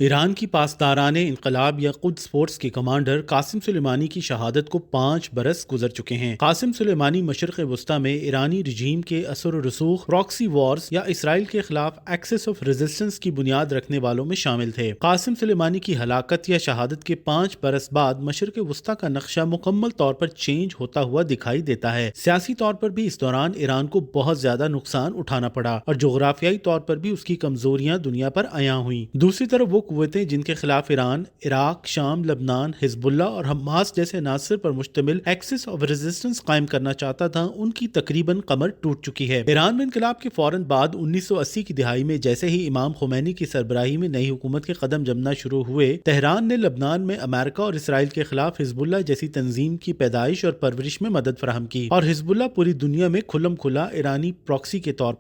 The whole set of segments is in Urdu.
ایران کی پاسداران انقلاب یا قدس فورس کے کمانڈر قاسم سلیمانی کی شہادت کو 5 برس گزر چکے ہیں۔ قاسم سلیمانی مشرق وسطی میں ایرانی رجیم کے اثر و رسوخ، پراکسی وارز یا اسرائیل کے خلاف ایکسس آف ریزسٹنس کی بنیاد رکھنے والوں میں شامل تھے۔ قاسم سلیمانی کی ہلاکت یا شہادت کے 5 برس بعد مشرق وسطی کا نقشہ مکمل طور پر چینج ہوتا ہوا دکھائی دیتا ہے۔ سیاسی طور پر بھی اس دوران ایران کو بہت زیادہ نقصان اٹھانا پڑا اور جغرافیائی طور پر بھی اس کی کمزوریاں دنیا پر عیاں ہوئیں۔ دوسری طرف وہ قوتیں جن کے خلاف ایران، عراق، شام، لبنان، حزب اللہ اور حماس جیسے عناصر پر مشتمل ایکسس آف ریزسٹنس قائم کرنا چاہتا تھا، ان کی تقریباً کمر ٹوٹ چکی ہے۔ ایران میں انقلاب کے فوراً بعد 1980 کی دہائی میں جیسے ہی امام خمینی کی سربراہی میں نئی حکومت کے قدم جمنا شروع ہوئے، تہران نے لبنان میں امریکہ اور اسرائیل کے خلاف حزب اللہ جیسی تنظیم کی پیدائش اور پرورش میں مدد فراہم کی، اور حزب اللہ پوری دنیا میں کھلم کھلا ایرانی پراکسی کے طور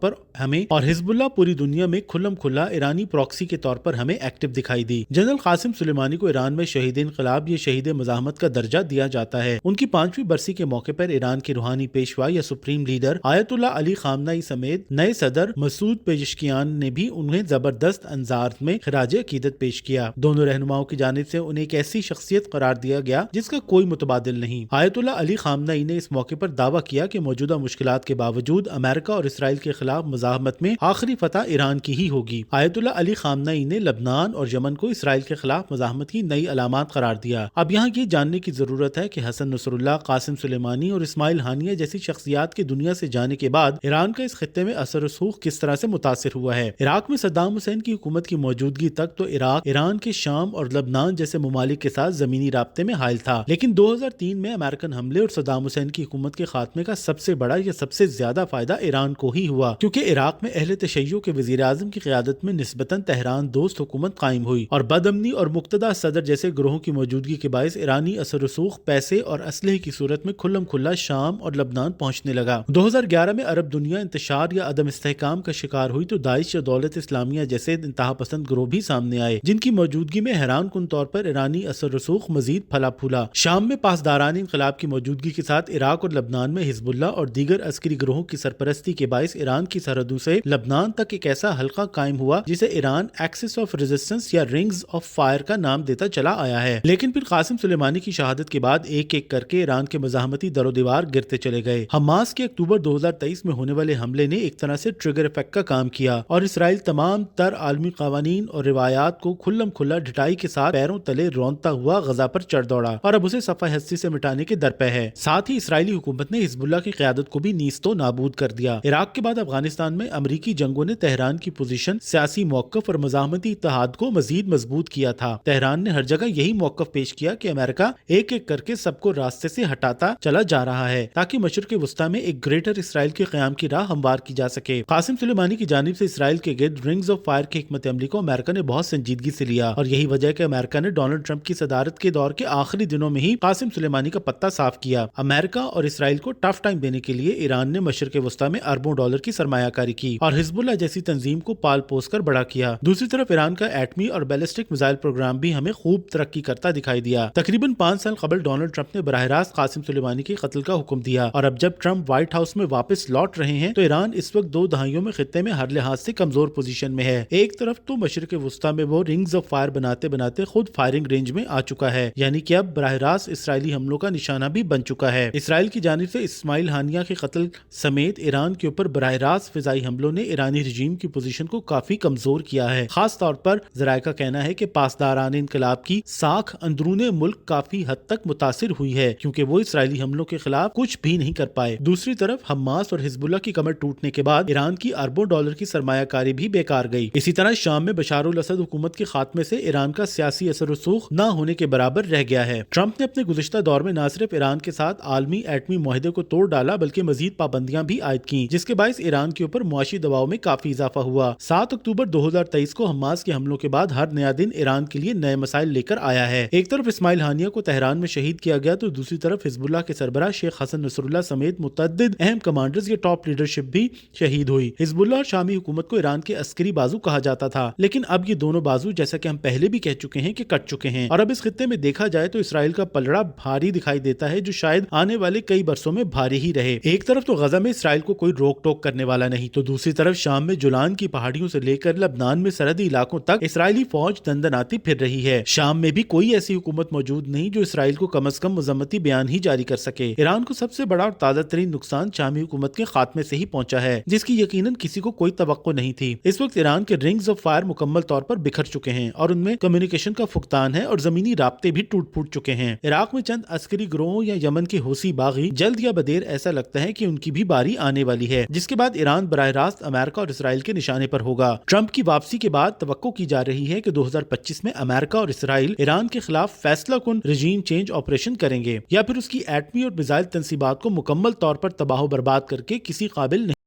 پر ہمیں ایکٹیو دکھائی دی۔ جنرل قاسم سلیمانی کو ایران میں شہید انقلاب یا شہید مزاحمت کا درجہ دیا جاتا ہے۔ ان کی 5ویں برسی کے موقع پر ایران کے روحانی پیشوا یا سپریم لیڈر آیت اللہ علی خامنہ ای سمیت نئے صدر مسعود پزشکیان نے بھی انہیں زبردست انداز میں خراج عقیدت پیش کیا۔ دونوں رہنماؤں کی جانب سے انہیں ایک ایسی شخصیت قرار دیا گیا جس کا کوئی متبادل نہیں۔ آیت اللہ علی خامنہ ای نے اس موقع پر دعویٰ کیا کہ موجودہ مشکلات کے باوجود امریکہ اور اسرائیل کے خلاف مزاحمت میں آخری فتح ایران کی ہی ہوگی۔ آیت اللہ علی خامنہ ای نے لبنان اور یمن کو اسرائیل کے خلاف مزاحمت کی نئی علامات قرار دیا۔ اب یہاں یہ جاننے کی ضرورت ہے کہ حسن نصر اللہ، قاسم سلیمانی اور اسماعیل ہانیہ جیسی شخصیات کے دنیا سے جانے کے بعد ایران کا اس خطے میں اثر و رسوخ کس طرح سے متاثر ہوا ہے۔ عراق میں صدام حسین کی حکومت کی موجودگی تک تو عراق ایران کے شام اور لبنان جیسے ممالک کے ساتھ زمینی رابطے میں حائل تھا، لیکن 2003 میں امریکن حملے اور صدام حسین کی حکومت کے خاتمے کا سب سے بڑا یا سب سے زیادہ فائدہ ایران کو ہی ہوا، کیونکہ عراق میں اہل تشیع کے وزیر اعظم کی قیادت میں نسبتاً تہران دوست حکومت قائم ہوئی، اور بدامنی اور مقتدہ صدر جیسے گروہوں کی موجودگی کے باعث ایرانی اثر و رسوخ پیسے اور اسلحے کی صورت میں کھلم کھلا شام اور لبنان پہنچنے لگا۔ 2011 میں عرب دنیا انتشار یا عدم استحکام کا شکار ہوئی تو داعش یا دولت اسلامیہ جیسے انتہا پسند گروہ بھی سامنے آئے، جن کی موجودگی میں حیران کن طور پر ایرانی اثر و رسوخ مزید پھلا پھولا۔ شام میں پاسداران انقلاب کی موجودگی کے ساتھ عراق اور لبنان میں حزب اللہ اور دیگر عسکری گروہوں کی سرپرستی کے باعث ایران کی سرحدوں سے لبنان تک ایک ایسا حلقہ قائم ہوا جسے ایران ایکسس آف ریزسٹنس یا رنگز آف فائر کا نام دیتا چلا آیا ہے۔ لیکن پھر قاسم سلیمانی کی شہادت کے بعد ایک ایک کر کے ایران کے مزاحمتی در و دیوار گرتے چلے گئے۔ حماس کے اکتوبر 2023 میں ہونے والے حملے نے ایک طرح سے ٹریگر افیکٹ کا کام کیا، اور اسرائیل تمام تر عالمی قوانین اور روایات کو کھلم کھلا ڈٹائی کے ساتھ پیروں تلے رونتا ہوا غزہ پر چڑھ دوڑا اور اب اسے صفحہ ہستی سے مٹانے کے درپے ہے۔ ساتھ ہی اسرائیلی حکومت نے حزب اللہ کی قیادت کو بھی نیست و نابود کر دیا۔ عراق کے بعد افغانستان میں امریکی جنگوں نے تہران کی پوزیشن، سیاسی موقف اور مزاحمتی اتحاد کو مزید مضبوط کیا تھا۔ تہران نے ہر جگہ یہی موقف پیش کیا کہ امریکہ ایک ایک کر کے سب کو راستے سے ہٹاتا چلا جا رہا ہے تاکہ مشرق وسطی میں ایک گریٹر اسرائیل کے قیام کی راہ ہموار کی جا سکے۔ قاسم سلیمانی کی جانب سے اسرائیل کے گرد رنگز آف فائر کی حکمت عملی کو امریکہ نے بہت سنجیدگی سے لیا، اور یہی وجہ ہے کہ امریکہ نے ڈونلڈ ٹرمپ کی صدارت کے دور کے آخری دنوں میں ہی قاسم سلیمانی کا پتہ صاف کیا۔ امریکہ اور اسرائیل کو ٹف ٹائم دینے کے لیے ایران نے مشرق وسطی میں اربوں ڈالر کی سرمایہ کاری کی اور حزب اللہ جیسی تنظیم کو پال پوس کر بڑا کیا۔ دوسری طرف ایران کا ایٹمی اور بیلسٹک میزائل پروگرام بھی ہمیں خوب ترقی کرتا دکھائی دیا۔ تقریباً 5 سال قبل ڈونلڈ ٹرمپ نے براہ راست قاسم سلیمانی کے قتل کا حکم دیا، اور اب جب ٹرمپ وائٹ ہاؤس میں واپس لوٹ رہے ہیں تو ایران اس وقت 2 دہائیوں میں خطے میں ہر لحاظ سے کمزور پوزیشن میں ہے۔ ایک طرف تو مشرق وسطی میں وہ رنگز آف فائر بناتے بناتے خود فائرنگ رینج میں آ چکا ہے، یعنی کہ اب براہ راست اسرائیلی حملوں کا نشانہ بھی بن چکا ہے۔ اسرائیل کی جانب سے اسماعیل ہانیہ کے قتل سمیت ایران کے اوپر براہ راست فضائی حملوں نے ایرانی رجیم کی پوزیشن کو کافی کمزور کیا ہے۔ خاص طور پر ذرائع کا کہنا ہے کہ پاسداران انقلاب کی ساکھ اندرون ملک کافی حد تک متاثر ہوئی ہے، کیونکہ وہ اسرائیلی حملوں کے خلاف کچھ بھی نہیں کر پائے۔ دوسری طرف حماس اور حزب اللہ کی کمر ٹوٹنے کے بعد ایران کی اربوں ڈالر کی سرمایہ کاری بھی بیکار گئی۔ اسی طرح شام میں بشار الاسد حکومت کے خاتمے سے ایران کا سیاسی اثر و رسوخ نہ ہونے کے برابر رہ گیا ہے۔ ٹرمپ نے اپنے گزشتہ دور میں نہ صرف ایران کے ساتھ عالمی ایٹمی معاہدے کو توڑ ڈالا بلکہ مزید پابندیاں بھی عائد کیں، جس کے باعث ایران کے اوپر معاشی دباؤ میں کافی اضافہ ہوا۔ 7 اکتوبر 2023 کو حماس کے حملوں کے بعد ہر نیا دن ایران کے لیے نئے مسائل لے کر آیا ہے۔ ایک طرف اسماعیل ہانیہ کو تہران میں شہید کیا گیا تو دوسری طرف حزب اللہ کے سربراہ شیخ حسن نصر اللہ سمیت متعدد اہم کمانڈرز یا ٹاپ لیڈرشپ بھی شہید ہوئی۔ حزب اللہ اور شامی حکومت کو ایران کے عسکری بازو کہا جاتا تھا، لیکن اب یہ دونوں بازو جیسا کہ ہم پہلے بھی کہہ چکے ہیں کہ کٹ چکے ہیں، اور اب اس خطے میں دیکھا جائے تو اسرائیل کا پلڑا بھاری دکھائی دیتا ہے، جو شاید آنے والے کئی برسوں میں بھاری ہی رہے۔ ایک طرف تو غزہ میں اسرائیل کو کوئی روک ٹوک کرنے والا نہیں، تو دوسری طرف شام میں جولان کی پہاڑیوں سے لے کر لبنان میں سرحدی علاقوں تک اسرائیل اسرائیلی فوج دندناتی پھر رہی ہے۔ شام میں بھی کوئی ایسی حکومت موجود نہیں جو اسرائیل کو کم از کم مذمتی بیان ہی جاری کر سکے۔ ایران کو سب سے بڑا اور تازہ ترین نقصان شامی حکومت کے خاتمے سے ہی پہنچا ہے، جس کی یقیناً کسی کو کوئی توقع نہیں تھی۔ اس وقت ایران کے رنگز آف فائر مکمل طور پر بکھر چکے ہیں اور ان میں کمیونیکیشن کا فقدان ہے اور زمینی رابطے بھی ٹوٹ پھوٹ چکے ہیں۔ عراق میں چند عسکری گروہوں یا یمن کے حوثی باغی جلد یا بدیر ایسا لگتا ہے کہ ان کی بھی باری آنے والی ہے، جس کے بعد ایران براہ راست امریکہ اور اسرائیل کے نشانے پر ہوگا۔ ٹرمپ کی واپسی کے بعد توقع کی جا رہی ہے کہ 2025 میں امریکہ اور اسرائیل ایران کے خلاف فیصلہ کن رجیم چینج آپریشن کریں گے یا پھر اس کی ایٹمی اور میزائل تنصیبات کو مکمل طور پر تباہ و برباد کر کے کسی قابل نہیں